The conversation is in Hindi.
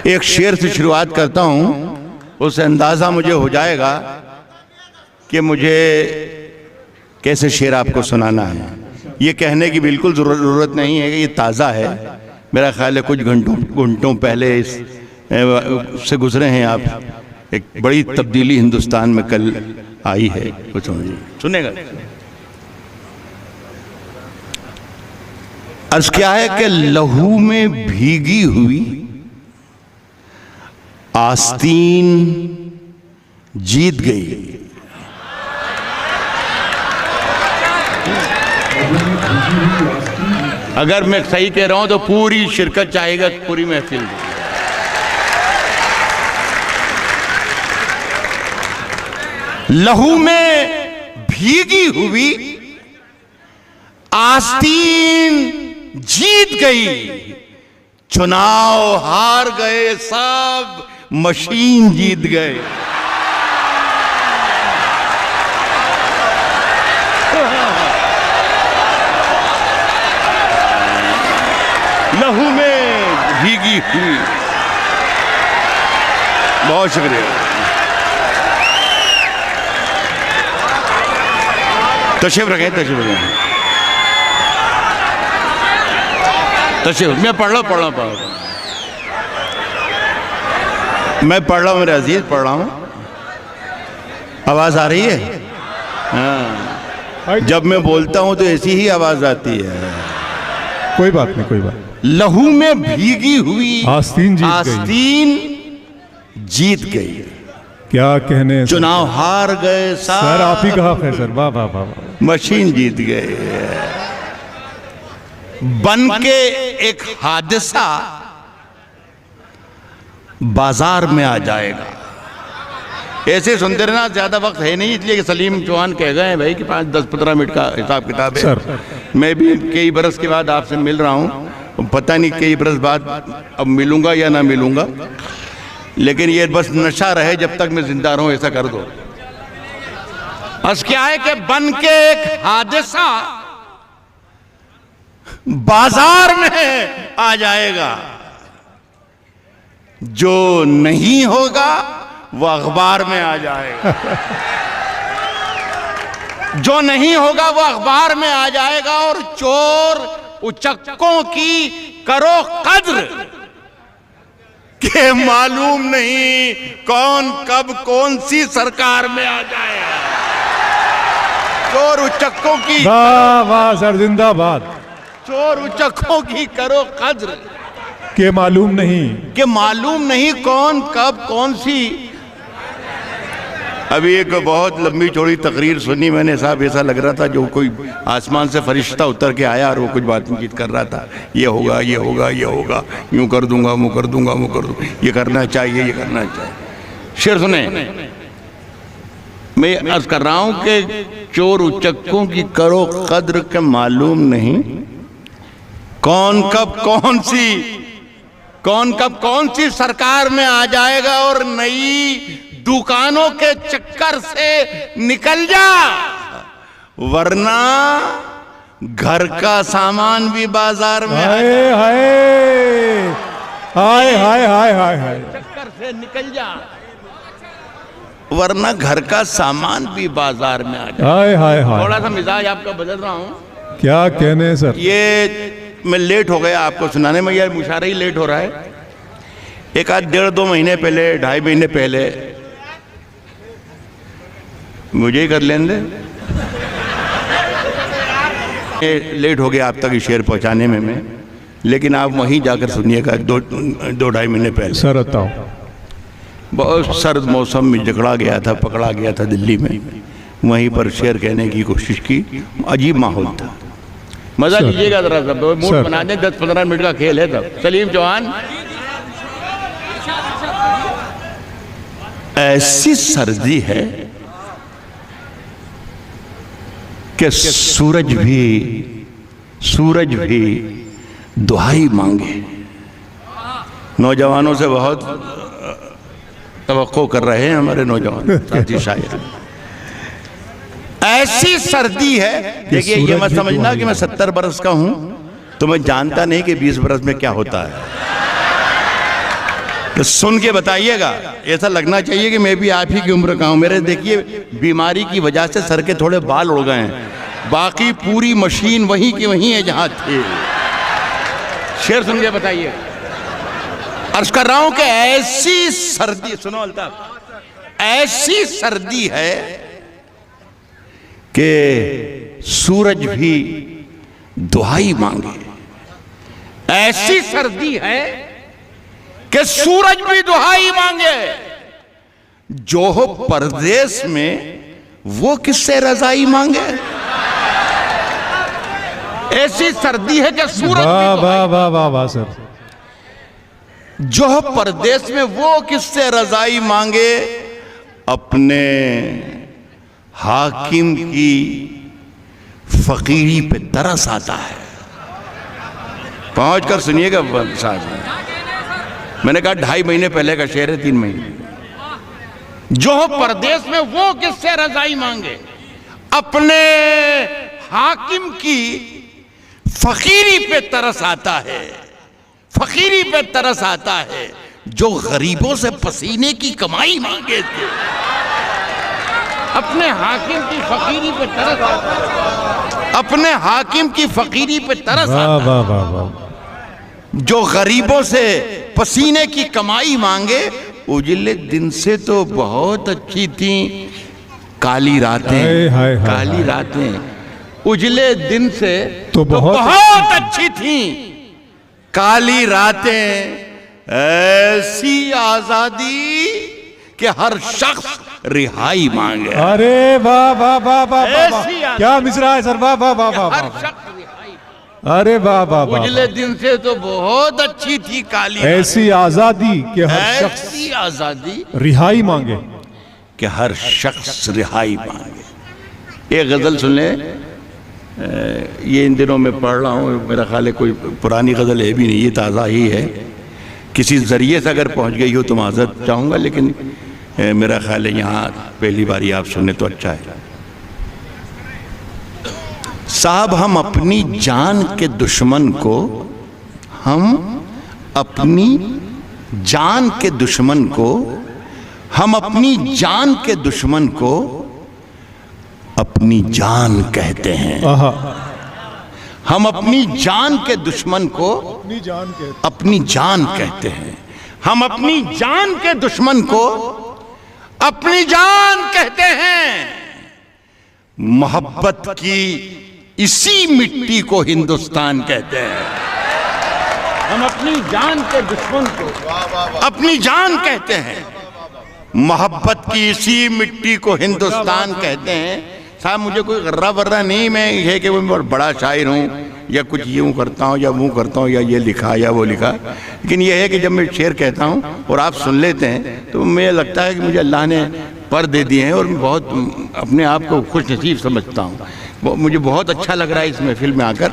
एक शेर से शुरुआत करता हूं, उससे अंदाजा मुझे हो जाएगा कि मुझे कैसे शेर आपको सुनाना है। ये कहने की बिल्कुल ज़रूरत नहीं है कि ये ताज़ा है, मेरा ख्याल है कुछ घंटों पहले इस से गुजरे हैं आप। एक बड़ी तब्दीली हिंदुस्तान में कल आई है, कुछ सुनेगा। अर्ज क्या है कि लहू में भीगी हुई आस्तीन जीत गई। अगर मैं सही कह रहा हूं तो पूरी शिरकत चाहेगा, पूरी महफिल। लहू में भीगी हुई आस्तीन जीत गई, चुनाव हार गए सब, मशीन जीत गए। लहू में भीगी हुई। बहुत शुक्रिया। तशरीफ रखें, तशरीफ रखें, तशरीफ। मैं पढ़ रहा हूँ मैं पढ़ रहा हूँ मेरे अजीज, पढ़ रहा हूँ। आवाज आ रही है? हाँ, जब मैं बोलता हूँ तो ऐसी ही आवाज आती है। कोई बात नहीं, कोई बात। लहू में भीगी हुई आस्तीन जीत गई। क्या कहने, चुनाव हार गए सर। आप ही कहा है सर। वाह वाह वाह। मशीन जीत गए। बन के एक हादसा बाजार में आ जाएगा। ऐसे सुनते रहना, ज्यादा वक्त है नहीं, इसलिए कि सलीम चौहान कह गए हैं भाई कि 5-10-15 मिनट का हिसाब किताब है। सर, मैं भी कई बरस के बाद आपसे मिल रहा हूं, पता नहीं कई बरस बाद अब मिलूंगा या ना मिलूंगा, लेकिन ये बस नशा रहे जब तक मैं जिंदा रहूं, ऐसा कर दो। बस क्या है कि बन के एक हादसा बाजार में आ जाएगा। जो नहीं होगा वो अखबार में आ जाएगा। जो नहीं होगा वो अखबार में आ जाएगा। और चोर उचक्कों की करो कद्र के मालूम नहीं कौन कब कौन सी सरकार में आ जाएगा। चोर उचक्कों की, वाह वाह सर, जिंदाबाद। चोर उचक्कों की करो कद्र के मालूम नहीं कौन कब कौन सी। अभी एक बहुत लंबी चौड़ी तकरीर सुनी मैंने साहब, ऐसा लग रहा था जो कोई आसमान से फरिश्ता उतर के आया और वो कुछ बातचीत कर रहा था। ये होगा, ये होगा, ये होगा, यूं कर दूंगा, मुँह कर दूंगा, मुँह कर दूंगा, ये करना चाहिए, ये करना चाहिए। शेर सुने, मैं अर्ज कर रहा हूं कि चोर उचक्कों की करो कद्र के मालूम नहीं कौन कब कौन सी सरकार में आ जाएगा। और नई दुकानों के चक्कर से निकल जा, वरना घर का सामान भी बाजार में हाय हाय हाय हाय हाय हाय हाय। चक्कर से निकल जा, वरना घर का सामान भी बाजार में आ जाए। हाय हाय हाय। थोड़ा सा मिजाज आपका बदल रहा हूं। क्या कहने सर। ये मैं लेट हो गया आपको सुनाने में, यार मुशारा ही लेट हो रहा है। एक आध 1.5-2 महीने पहले, 2.5 महीने पहले, मुझे ही कर लेने लेट हो गया आप तक शेर पहुंचाने में मैं, लेकिन आप वहीं जाकर सुनिएगा। 2-2.5 महीने पहले सर बताओ। बहुत सर्द मौसम में पकड़ा गया था दिल्ली में। वहीं पर शेर कहने की कोशिश की, अजीब माहौल था। मजा लीजिएगा जरा, सब मूड बना दें। 10-15 मिनट का खेल है तब। सलीम चौहान, ऐसी सर्दी है कि सूरज भी दुहाई मांगे। नौजवानों से बहुत तवक्को कर रहे हैं हमारे नौजवान साथी शायर। ऐसी सर्दी है, देखिए ये मत समझना कि मैं 70 बरस का हूं तो मैं जानता नहीं कि 20 बरस में क्या होता है। तो सुन के बताइएगा, ऐसा लगना चाहिए कि मैं भी आप ही की उम्र का हूं। मेरे देखिए बीमारी की वजह से सर के थोड़े बाल उड़ गए हैं, बाकी पूरी मशीन वहीं की वहीं है जहां थे। शेर सुन के बताइए। अर्ज कर रहा हूं कि ऐसी सर्दी, सुनो अल्ताफ, ऐसी सर्दी है कि सूरज भी दुहाई मांगे। ऐसी सर्दी है कि सूरज भी दुहाई मांगे। जो हो परदेश में वो किससे रजाई मांगे। ऐसी सर्दी है कि सूरज वाह भी वाह वाह वाह वाह सर। जो हो परदेश में वो किससे रजाई मांगे। अपने हाकिम की फकीरी पे तरस आता है। पहुंच कर सुनिएगा साहब, मैंने कहा 2.5 महीने पहले का शेर है, 3 महीने। जो हो परदेश में वो किससे रजाई मांगे। अपने हाकिम की फकीरी पे तरस आता है। फकीरी पे तरस आता है। जो गरीबों से पसीने की कमाई मांगे थे। अपने हाकिम की फकीरी पे तरस आता है। अपने हाकिम की फकीरी पे तरस आता है। वाह वाह वाह। जो गरीबों से पसीने की कमाई मांगे। उजले दिन से तो बहुत अच्छी थी काली रातें, काली रातें। उजले दिन से तो बहुत अच्छी थी काली रातें। ऐसी आजादी कि हर शख्स रिहाई मांगे। अरे वाह वाह वाह वाह, क्या मिसरा है सर, वाह वाह वाह वाह। अरे वाह वाह वाह। उजले दिन से तो बहुत अच्छी थी काली, ऐसी आजादी कि हर शख्स, ऐसी आजादी रिहाई मांगे, कि हर शख्स रिहाई मांगे। एक गजल सुन ले, ये इन दिनों में पढ़ रहा हूँ, मेरा ख्याल है कोई पुरानी गजल है भी नहीं, ये ताज़ा ही है। किसी जरिए से अगर पहुँच गई हो तो माजरत चाहूँगा, लेकिन मेरा ख्याल है यहाँ पहली बारी आप सुने तो अच्छा है। साहब हम अपनी जान के दुश्मन को, हम अपनी जान के दुश्मन को, हम अपनी जान के दुश्मन को अपनी जान कहते हैं। हम अपनी जान के दुश्मन को अपनी जान कहते हैं। हम अपनी जान के दुश्मन को अपनी जान कहते हैं। मोहब्बत की इसी मिट्टी को हिंदुस्तान कहते हैं। हम अपनी जान के दुश्मन को अपनी जान कहते हैं। मोहब्बत की इसी मिट्टी को हिंदुस्तान कहते हैं। साहब मुझे कोई गर्रा वर्रा नहीं, मैं ये कि मैं बड़ा शायर हूँ या कुछ यूँ करता हूँ या वो करता हूँ या ये लिखा या वो लिखा, लेकिन ये है कि जब मैं शेर कहता हूँ और आप सुन लेते हैं तो मुझे लगता है कि मुझे अल्लाह ने पर दे दिए हैं और मैं बहुत अपने आप को खुश नसीब समझता हूँ। मुझे बहुत अच्छा लग रहा है इस महफिल में आकर।